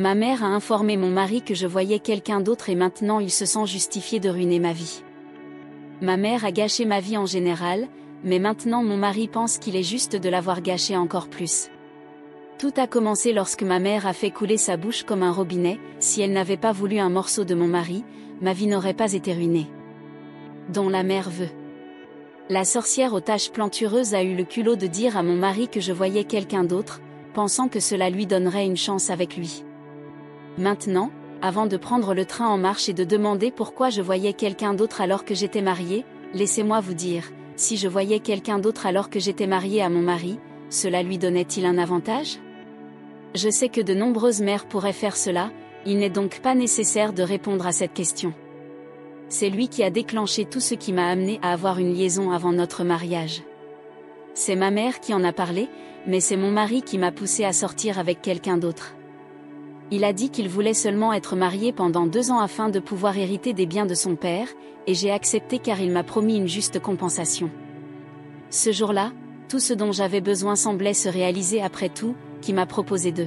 Ma mère a informé mon mari que je voyais quelqu'un d'autre et maintenant il se sent justifié de ruiner ma vie. Ma mère a gâché ma vie en général, mais maintenant mon mari pense qu'il est juste de l'avoir gâché encore plus. Tout a commencé lorsque ma mère a fait couler sa bouche comme un robinet. Si elle n'avait pas voulu un morceau de mon mari, ma vie n'aurait pas été ruinée. Dont la mère veut. La sorcière aux taches plantureuses a eu le culot de dire à mon mari que je voyais quelqu'un d'autre, pensant que cela lui donnerait une chance avec lui. Maintenant, avant de prendre le train en marche et de demander pourquoi je voyais quelqu'un d'autre alors que j'étais mariée, laissez-moi vous dire, si je voyais quelqu'un d'autre alors que j'étais mariée à mon mari, cela lui donnait-il un avantage? Je sais que de nombreuses mères pourraient faire cela, il n'est donc pas nécessaire de répondre à cette question. C'est lui qui a déclenché tout ce qui m'a amené à avoir une liaison avant notre mariage. C'est ma mère qui en a parlé, mais c'est mon mari qui m'a poussé à sortir avec quelqu'un d'autre. Il a dit qu'il voulait seulement être marié pendant 2 ans afin de pouvoir hériter des biens de son père, et j'ai accepté car il m'a promis une juste compensation. Ce jour-là, tout ce dont j'avais besoin semblait se réaliser après tout, qui m'a proposé d'eux.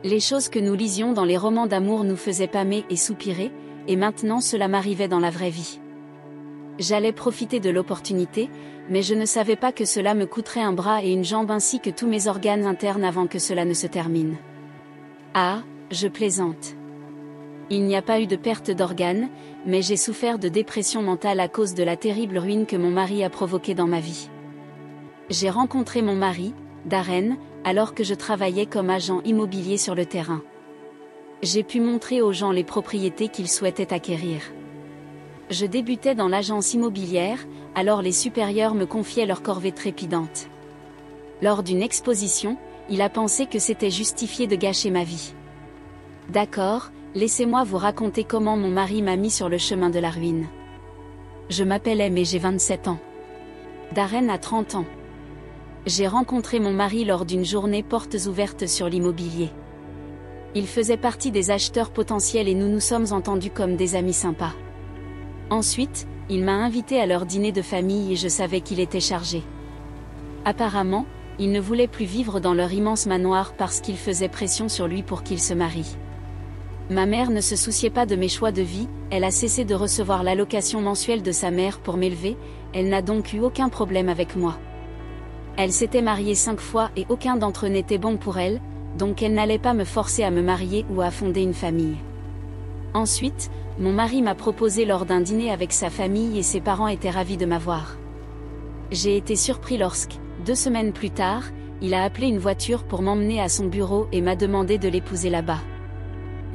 Les choses que nous lisions dans les romans d'amour nous faisaient pâmer et soupirer, et maintenant cela m'arrivait dans la vraie vie. J'allais profiter de l'opportunité, mais je ne savais pas que cela me coûterait un bras et une jambe ainsi que tous mes organes internes avant que cela ne se termine. Ah, je plaisante. Il n'y a pas eu de perte d'organes, mais j'ai souffert de dépression mentale à cause de la terrible ruine que mon mari a provoquée dans ma vie. J'ai rencontré mon mari, Darren, alors que je travaillais comme agent immobilier sur le terrain. J'ai pu montrer aux gens les propriétés qu'ils souhaitaient acquérir. Je débutais dans l'agence immobilière, alors les supérieurs me confiaient leurs corvées trépidantes. Lors d'une exposition, il a pensé que c'était justifié de gâcher ma vie. D'accord, laissez-moi vous raconter comment mon mari m'a mis sur le chemin de la ruine. Je m'appelle M et j'ai 27 ans. Darren a 30 ans. J'ai rencontré mon mari lors d'une journée portes ouvertes sur l'immobilier. Il faisait partie des acheteurs potentiels et nous nous sommes entendus comme des amis sympas. Ensuite, il m'a invité à leur dîner de famille et je savais qu'il était chargé. Apparemment, il ne voulait plus vivre dans leur immense manoir parce qu'il faisait pression sur lui pour qu'il se marie. Ma mère ne se souciait pas de mes choix de vie, elle a cessé de recevoir l'allocation mensuelle de sa mère pour m'élever, elle n'a donc eu aucun problème avec moi. Elle s'était mariée 5 fois et aucun d'entre eux n'était bon pour elle, donc elle n'allait pas me forcer à me marier ou à fonder une famille. Ensuite, mon mari m'a proposé lors d'un dîner avec sa famille et ses parents étaient ravis de m'avoir. J'ai été surpris lorsque, 2 semaines plus tard, il a appelé une voiture pour m'emmener à son bureau et m'a demandé de l'épouser là-bas.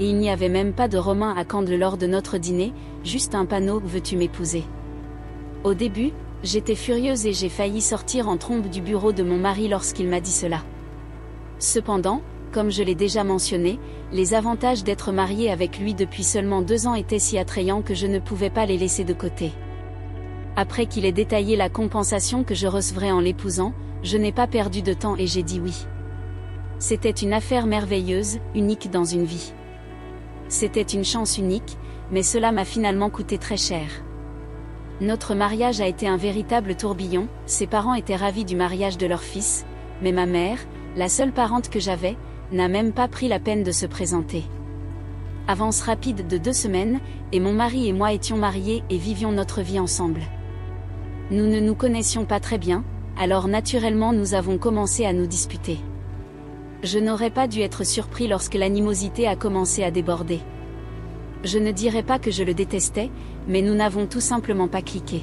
Et il n'y avait même pas de romain à Candle lors de notre dîner, juste un panneau « Veux-tu m'épouser ?» Au début, j'étais furieuse et j'ai failli sortir en trombe du bureau de mon mari lorsqu'il m'a dit cela. Cependant, comme je l'ai déjà mentionné, les avantages d'être mariée avec lui depuis seulement 2 ans étaient si attrayants que je ne pouvais pas les laisser de côté. Après qu'il ait détaillé la compensation que je recevrais en l'épousant, je n'ai pas perdu de temps et j'ai dit oui. C'était une affaire merveilleuse, unique dans une vie. C'était une chance unique, mais cela m'a finalement coûté très cher. Notre mariage a été un véritable tourbillon, ses parents étaient ravis du mariage de leur fils, mais ma mère, la seule parente que j'avais, n'a même pas pris la peine de se présenter. Avance rapide de 2 semaines, et mon mari et moi étions mariés et vivions notre vie ensemble. Nous ne nous connaissions pas très bien, alors naturellement nous avons commencé à nous disputer. Je n'aurais pas dû être surpris lorsque l'animosité a commencé à déborder. Je ne dirais pas que je le détestais, mais nous n'avons tout simplement pas cliqué.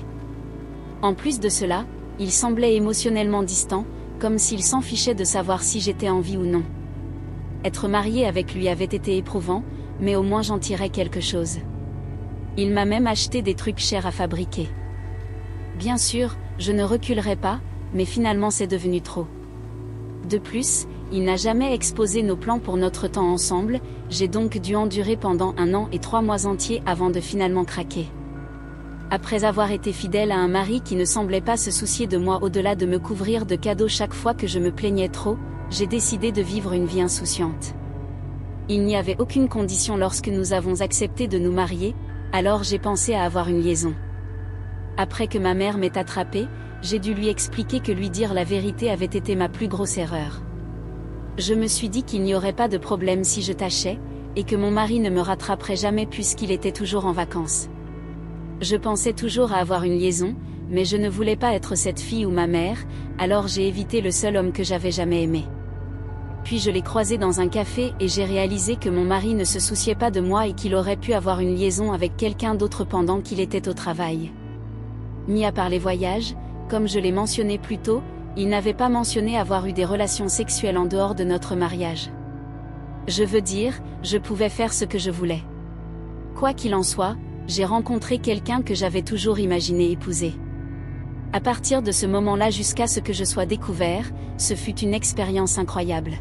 En plus de cela, il semblait émotionnellement distant, comme s'il s'en fichait de savoir si j'étais en vie ou non. Être marié avec lui avait été éprouvant, mais au moins j'en tirais quelque chose. Il m'a même acheté des trucs chers à fabriquer. Bien sûr, je ne reculerai pas, mais finalement c'est devenu trop. De plus, il n'a jamais exposé nos plans pour notre temps ensemble, j'ai donc dû endurer pendant 1 an et 3 mois entiers avant de finalement craquer. Après avoir été fidèle à un mari qui ne semblait pas se soucier de moi au-delà de me couvrir de cadeaux chaque fois que je me plaignais trop, j'ai décidé de vivre une vie insouciante. Il n'y avait aucune condition lorsque nous avons accepté de nous marier, alors j'ai pensé à avoir une liaison. Après que ma mère m'ait attrapée, j'ai dû lui expliquer que lui dire la vérité avait été ma plus grosse erreur. Je me suis dit qu'il n'y aurait pas de problème si je tâchais, et que mon mari ne me rattraperait jamais puisqu'il était toujours en vacances. Je pensais toujours à avoir une liaison, mais je ne voulais pas être cette fille ou ma mère, alors j'ai évité le seul homme que j'avais jamais aimé. Puis je l'ai croisé dans un café et j'ai réalisé que mon mari ne se souciait pas de moi et qu'il aurait pu avoir une liaison avec quelqu'un d'autre pendant qu'il était au travail. Mis à part les voyages, comme je l'ai mentionné plus tôt, il n'avait pas mentionné avoir eu des relations sexuelles en dehors de notre mariage. Je veux dire, je pouvais faire ce que je voulais. Quoi qu'il en soit, j'ai rencontré quelqu'un que j'avais toujours imaginé épouser. À partir de ce moment-là jusqu'à ce que je sois découvert, ce fut une expérience incroyable.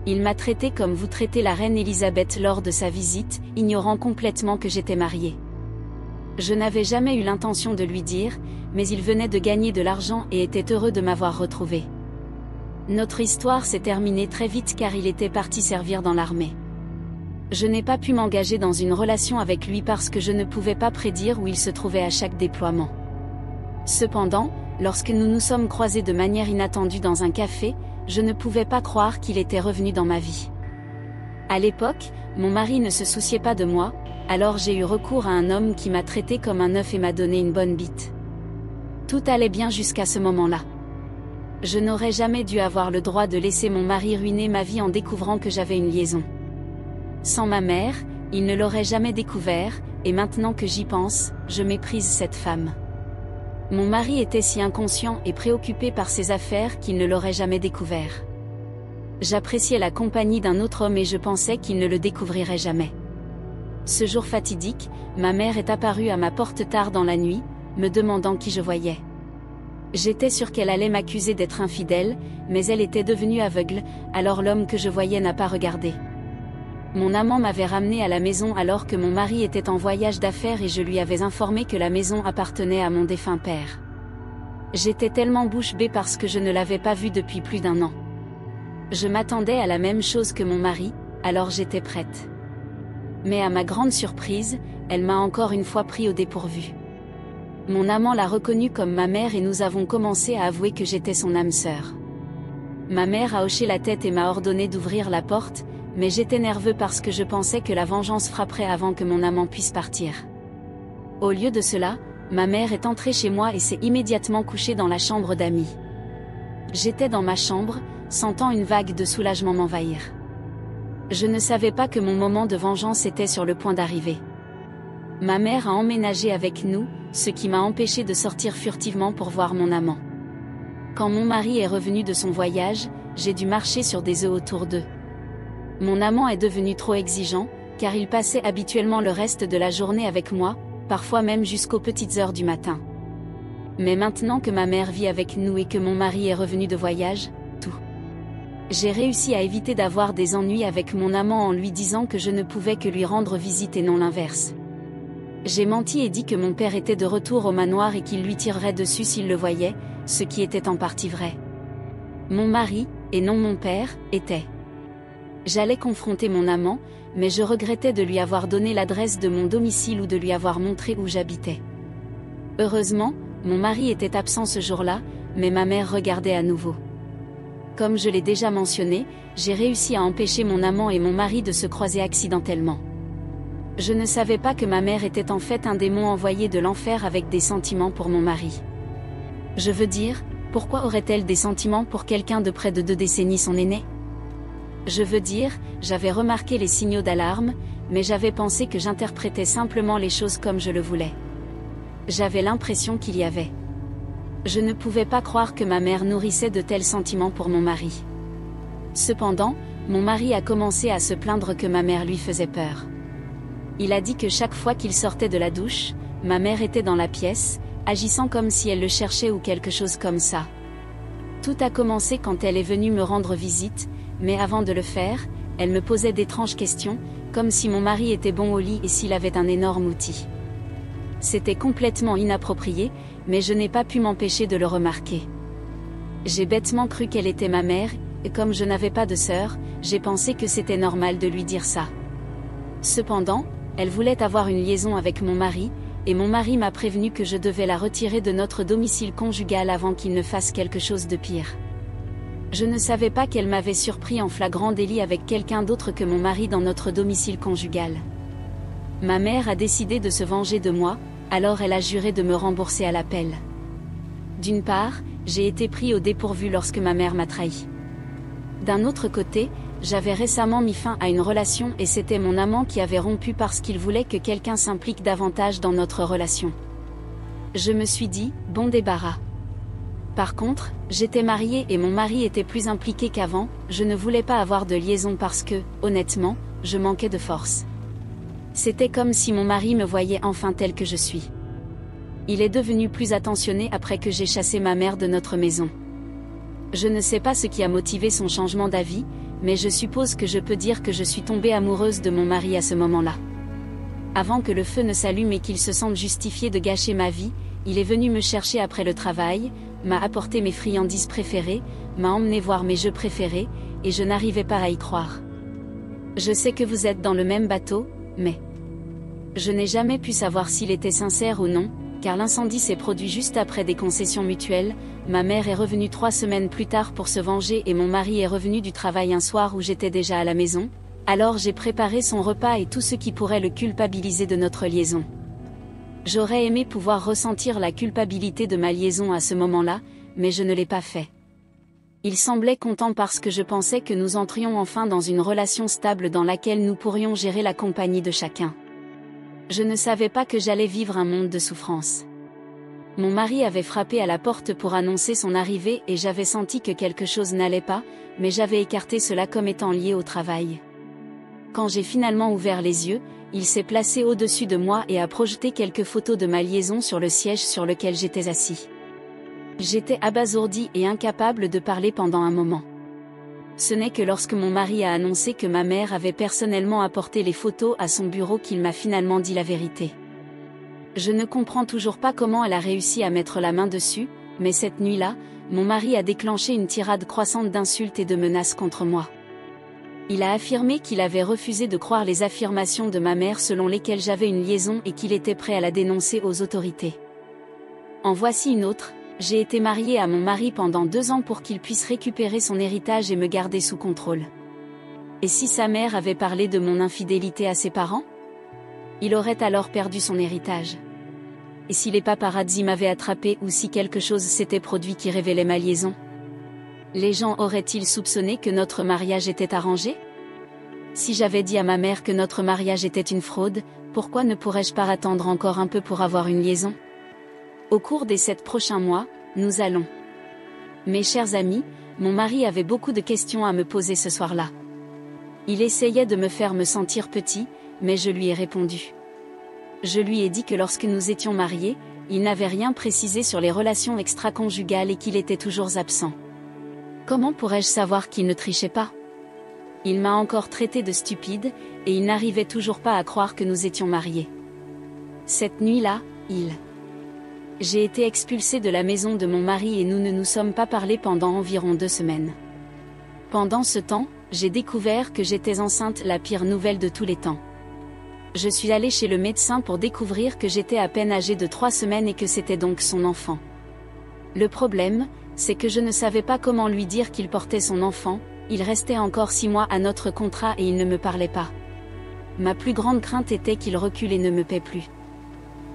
Il m'a traité comme vous traitez la reine Elisabeth lors de sa visite, ignorant complètement que j'étais mariée. Je n'avais jamais eu l'intention de lui dire, mais il venait de gagner de l'argent et était heureux de m'avoir retrouvée. Notre histoire s'est terminée très vite car il était parti servir dans l'armée. Je n'ai pas pu m'engager dans une relation avec lui parce que je ne pouvais pas prédire où il se trouvait à chaque déploiement. Cependant, lorsque nous nous sommes croisés de manière inattendue dans un café, je ne pouvais pas croire qu'il était revenu dans ma vie. À l'époque, mon mari ne se souciait pas de moi, alors j'ai eu recours à un homme qui m'a traité comme un œuf et m'a donné une bonne bite. Tout allait bien jusqu'à ce moment-là. Je n'aurais jamais dû avoir le droit de laisser mon mari ruiner ma vie en découvrant que j'avais une liaison. Sans ma mère, il ne l'aurait jamais découvert, et maintenant que j'y pense, je méprise cette femme. Mon mari était si inconscient et préoccupé par ses affaires qu'il ne l'aurait jamais découvert. J'appréciais la compagnie d'un autre homme et je pensais qu'il ne le découvrirait jamais. Ce jour fatidique, ma mère est apparue à ma porte tard dans la nuit, me demandant qui je voyais. J'étais sûre qu'elle allait m'accuser d'être infidèle, mais elle était devenue aveugle, alors l'homme que je voyais n'a pas regardé. Mon amant m'avait ramenée à la maison alors que mon mari était en voyage d'affaires et je lui avais informé que la maison appartenait à mon défunt père. J'étais tellement bouche bée parce que je ne l'avais pas vu depuis plus d'1 an. Je m'attendais à la même chose que mon mari, alors j'étais prête. Mais à ma grande surprise, elle m'a encore une fois pris au dépourvu. Mon amant l'a reconnue comme ma mère et nous avons commencé à avouer que j'étais son âme sœur. Ma mère a hoché la tête et m'a ordonné d'ouvrir la porte, mais j'étais nerveux parce que je pensais que la vengeance frapperait avant que mon amant puisse partir. Au lieu de cela, ma mère est entrée chez moi et s'est immédiatement couchée dans la chambre d'amis. J'étais dans ma chambre, sentant une vague de soulagement m'envahir. Je ne savais pas que mon moment de vengeance était sur le point d'arriver. Ma mère a emménagé avec nous, ce qui m'a empêché de sortir furtivement pour voir mon amant. Quand mon mari est revenu de son voyage, j'ai dû marcher sur des œufs autour d'eux. Mon amant est devenu trop exigeant, car il passait habituellement le reste de la journée avec moi, parfois même jusqu'aux petites heures du matin. Mais maintenant que ma mère vit avec nous et que mon mari est revenu de voyage, tout. J'ai réussi à éviter d'avoir des ennuis avec mon amant en lui disant que je ne pouvais que lui rendre visite et non l'inverse. J'ai menti et dit que mon père était de retour au manoir et qu'il lui tirerait dessus s'il le voyait, ce qui était en partie vrai. Mon mari, et non mon père, était. J'allais confronter mon amant, mais je regrettais de lui avoir donné l'adresse de mon domicile ou de lui avoir montré où j'habitais. Heureusement, mon mari était absent ce jour-là, mais ma mère regardait à nouveau. Comme je l'ai déjà mentionné, j'ai réussi à empêcher mon amant et mon mari de se croiser accidentellement. Je ne savais pas que ma mère était en fait un démon envoyé de l'enfer avec des sentiments pour mon mari. Je veux dire, pourquoi aurait-elle des sentiments pour quelqu'un de près de 2 décennies son aîné ? Je veux dire, j'avais remarqué les signaux d'alarme, mais j'avais pensé que j'interprétais simplement les choses comme je le voulais. J'avais l'impression qu'il y avait. Je ne pouvais pas croire que ma mère nourrissait de tels sentiments pour mon mari. Cependant, mon mari a commencé à se plaindre que ma mère lui faisait peur. Il a dit que chaque fois qu'il sortait de la douche, ma mère était dans la pièce, agissant comme si elle le cherchait ou quelque chose comme ça. Tout a commencé quand elle est venue me rendre visite, mais avant de le faire, elle me posait d'étranges questions, comme si mon mari était bon au lit et s'il avait un énorme outil. C'était complètement inapproprié, mais je n'ai pas pu m'empêcher de le remarquer. J'ai bêtement cru qu'elle était ma mère, et comme je n'avais pas de sœur, j'ai pensé que c'était normal de lui dire ça. Cependant, elle voulait avoir une liaison avec mon mari, et mon mari m'a prévenu que je devais la retirer de notre domicile conjugal avant qu'il ne fasse quelque chose de pire. Je ne savais pas qu'elle m'avait surpris en flagrant délit avec quelqu'un d'autre que mon mari dans notre domicile conjugal. Ma mère a décidé de se venger de moi, alors elle a juré de me rembourser à l'appel. D'une part, j'ai été pris au dépourvu lorsque ma mère m'a trahi. D'un autre côté, j'avais récemment mis fin à une relation et c'était mon amant qui avait rompu parce qu'il voulait que quelqu'un s'implique davantage dans notre relation. Je me suis dit, bon débarras. Par contre, j'étais mariée et mon mari était plus impliqué qu'avant, je ne voulais pas avoir de liaison parce que, honnêtement, je manquais de force. C'était comme si mon mari me voyait enfin tel que je suis. Il est devenu plus attentionné après que j'ai chassé ma mère de notre maison. Je ne sais pas ce qui a motivé son changement d'avis, mais je suppose que je peux dire que je suis tombée amoureuse de mon mari à ce moment-là. Avant que le feu ne s'allume et qu'il se sente justifié de gâcher ma vie, il est venu me chercher après le travail, m'a apporté mes friandises préférées, m'a emmené voir mes jeux préférés, et je n'arrivais pas à y croire. Je sais que vous êtes dans le même bateau, mais je n'ai jamais pu savoir s'il était sincère ou non, car l'incendie s'est produit juste après des concessions mutuelles, ma mère est revenue 3 semaines plus tard pour se venger et mon mari est revenu du travail un soir où j'étais déjà à la maison, alors j'ai préparé son repas et tout ce qui pourrait le culpabiliser de notre liaison. J'aurais aimé pouvoir ressentir la culpabilité de ma liaison à ce moment-là, mais je ne l'ai pas fait. Il semblait content parce que je pensais que nous entrions enfin dans une relation stable dans laquelle nous pourrions gérer la compagnie de chacun. Je ne savais pas que j'allais vivre un monde de souffrance. Mon mari avait frappé à la porte pour annoncer son arrivée et j'avais senti que quelque chose n'allait pas, mais j'avais écarté cela comme étant lié au travail. Quand j'ai finalement ouvert les yeux, il s'est placé au-dessus de moi et a projeté quelques photos de ma liaison sur le siège sur lequel j'étais assis. J'étais abasourdi et incapable de parler pendant un moment. Ce n'est que lorsque mon mari a annoncé que ma mère avait personnellement apporté les photos à son bureau qu'il m'a finalement dit la vérité. Je ne comprends toujours pas comment elle a réussi à mettre la main dessus, mais cette nuit-là, mon mari a déclenché une tirade croissante d'insultes et de menaces contre moi. Il a affirmé qu'il avait refusé de croire les affirmations de ma mère selon lesquelles j'avais une liaison et qu'il était prêt à la dénoncer aux autorités. En voici une autre. J'ai été mariée à mon mari pendant 2 ans pour qu'il puisse récupérer son héritage et me garder sous contrôle. Et si sa mère avait parlé de mon infidélité à ses parents? Il aurait alors perdu son héritage. Et si les paparazzi m'avaient attrapé ou si quelque chose s'était produit qui révélait ma liaison? Les gens auraient-ils soupçonné que notre mariage était arrangé? Si j'avais dit à ma mère que notre mariage était une fraude, pourquoi ne pourrais-je pas attendre encore un peu pour avoir une liaison? Au cours des 7 prochains mois, nous allons. Mes chers amis, mon mari avait beaucoup de questions à me poser ce soir-là. Il essayait de me faire me sentir petit, mais je lui ai répondu. Je lui ai dit que lorsque nous étions mariés, il n'avait rien précisé sur les relations extra-conjugales et qu'il était toujours absent. Comment pourrais-je savoir qu'il ne trichait pas? Il m'a encore traité de stupide, et il n'arrivait toujours pas à croire que nous étions mariés. Cette nuit-là, J'ai été expulsée de la maison de mon mari et nous ne nous sommes pas parlé pendant environ 2 semaines. Pendant ce temps, j'ai découvert que j'étais enceinte, la pire nouvelle de tous les temps. Je suis allée chez le médecin pour découvrir que j'étais à peine âgée de 3 semaines et que c'était donc son enfant. Le problème, c'est que je ne savais pas comment lui dire qu'il portait son enfant, il restait encore 6 mois à notre contrat et il ne me parlait pas. Ma plus grande crainte était qu'il recule et ne me paie plus.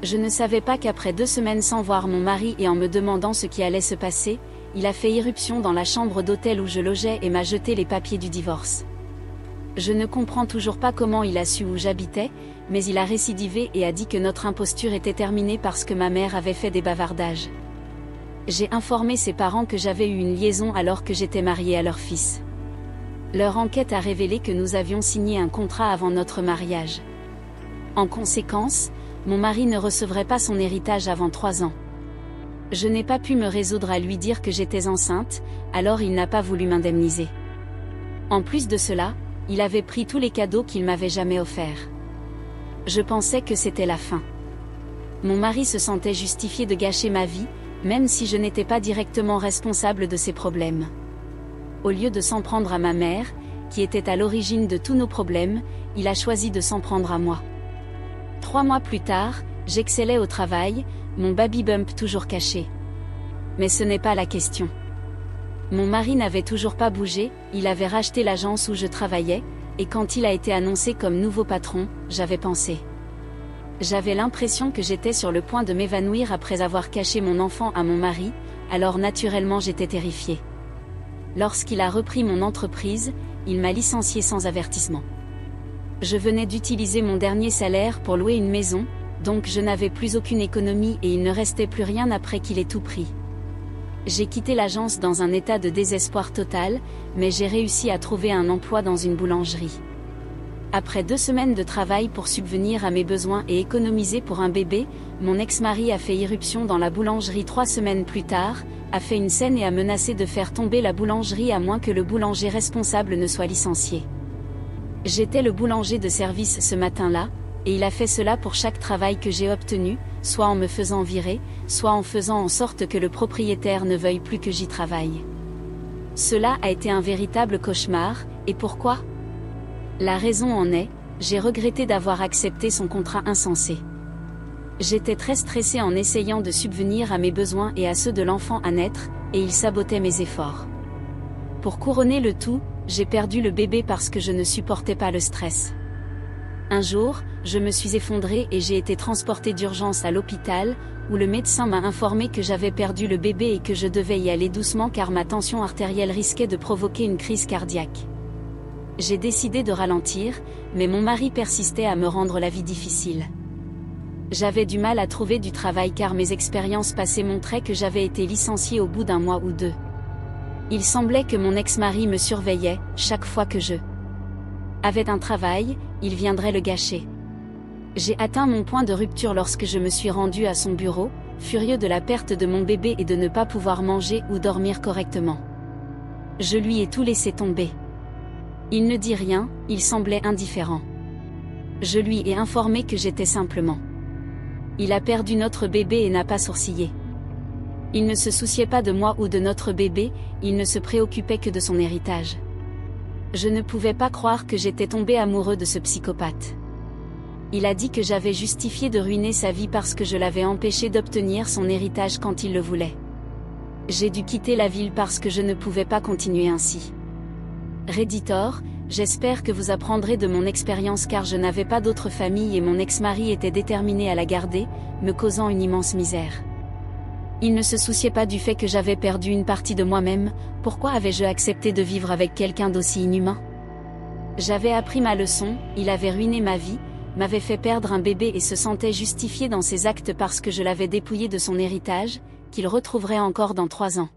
Je ne savais pas qu'après 2 semaines sans voir mon mari et en me demandant ce qui allait se passer, il a fait irruption dans la chambre d'hôtel où je logeais et m'a jeté les papiers du divorce. Je ne comprends toujours pas comment il a su où j'habitais, mais il a récidivé et a dit que notre imposture était terminée parce que ma mère avait fait des bavardages. J'ai informé ses parents que j'avais eu une liaison alors que j'étais mariée à leur fils. Leur enquête a révélé que nous avions signé un contrat avant notre mariage. En conséquence, mon mari ne recevrait pas son héritage avant 3 ans. Je n'ai pas pu me résoudre à lui dire que j'étais enceinte, alors il n'a pas voulu m'indemniser. En plus de cela, il avait pris tous les cadeaux qu'il m'avait jamais offerts. Je pensais que c'était la fin. Mon mari se sentait justifié de gâcher ma vie, même si je n'étais pas directement responsable de ses problèmes. Au lieu de s'en prendre à ma mère, qui était à l'origine de tous nos problèmes, il a choisi de s'en prendre à moi. 3 mois plus tard, j'excellais au travail, mon baby bump toujours caché. Mais ce n'est pas la question. Mon mari n'avait toujours pas bougé, il avait racheté l'agence où je travaillais, et quand il a été annoncé comme nouveau patron, j'avais pensé. J'avais l'impression que j'étais sur le point de m'évanouir après avoir caché mon enfant à mon mari, alors naturellement j'étais terrifiée. Lorsqu'il a repris mon entreprise, il m'a licenciée sans avertissement. Je venais d'utiliser mon dernier salaire pour louer une maison, donc je n'avais plus aucune économie et il ne restait plus rien après qu'il ait tout pris. J'ai quitté l'agence dans un état de désespoir total, mais j'ai réussi à trouver un emploi dans une boulangerie. Après 2 semaines de travail pour subvenir à mes besoins et économiser pour un bébé, mon ex-mari a fait irruption dans la boulangerie 3 semaines plus tard, a fait une scène et a menacé de faire tomber la boulangerie à moins que le boulanger responsable ne soit licencié. J'étais le boulanger de service ce matin-là, et il a fait cela pour chaque travail que j'ai obtenu, soit en me faisant virer, soit en faisant en sorte que le propriétaire ne veuille plus que j'y travaille. Cela a été un véritable cauchemar, et pourquoi ? La raison en est, j'ai regretté d'avoir accepté son contrat insensé. J'étais très stressée en essayant de subvenir à mes besoins et à ceux de l'enfant à naître, et il sabotait mes efforts. Pour couronner le tout, j'ai perdu le bébé parce que je ne supportais pas le stress. Un jour, je me suis effondrée et j'ai été transportée d'urgence à l'hôpital, où le médecin m'a informé que j'avais perdu le bébé et que je devais y aller doucement car ma tension artérielle risquait de provoquer une crise cardiaque. J'ai décidé de ralentir, mais mon mari persistait à me rendre la vie difficile. J'avais du mal à trouver du travail car mes expériences passées montraient que j'avais été licenciée au bout d'1 mois ou 2. Il semblait que mon ex-mari me surveillait, chaque fois que je avait un travail, il viendrait le gâcher. J'ai atteint mon point de rupture lorsque je me suis rendue à son bureau, furieux de la perte de mon bébé et de ne pas pouvoir manger ou dormir correctement. Je lui ai tout laissé tomber. Il ne dit rien, il semblait indifférent. Je lui ai informé que j'étais simplement. Il a perdu notre bébé et n'a pas sourcillé. Il ne se souciait pas de moi ou de notre bébé, il ne se préoccupait que de son héritage. Je ne pouvais pas croire que j'étais tombée amoureux de ce psychopathe. Il a dit que j'avais justifié de ruiner sa vie parce que je l'avais empêché d'obtenir son héritage quand il le voulait. J'ai dû quitter la ville parce que je ne pouvais pas continuer ainsi. Redditor, j'espère que vous apprendrez de mon expérience car je n'avais pas d'autre famille et mon ex-mari était déterminé à la garder, me causant une immense misère. Il ne se souciait pas du fait que j'avais perdu une partie de moi-même, pourquoi avais-je accepté de vivre avec quelqu'un d'aussi inhumain ? J'avais appris ma leçon, il avait ruiné ma vie, m'avait fait perdre un bébé et se sentait justifié dans ses actes parce que je l'avais dépouillé de son héritage, qu'il retrouverait encore dans 3 ans.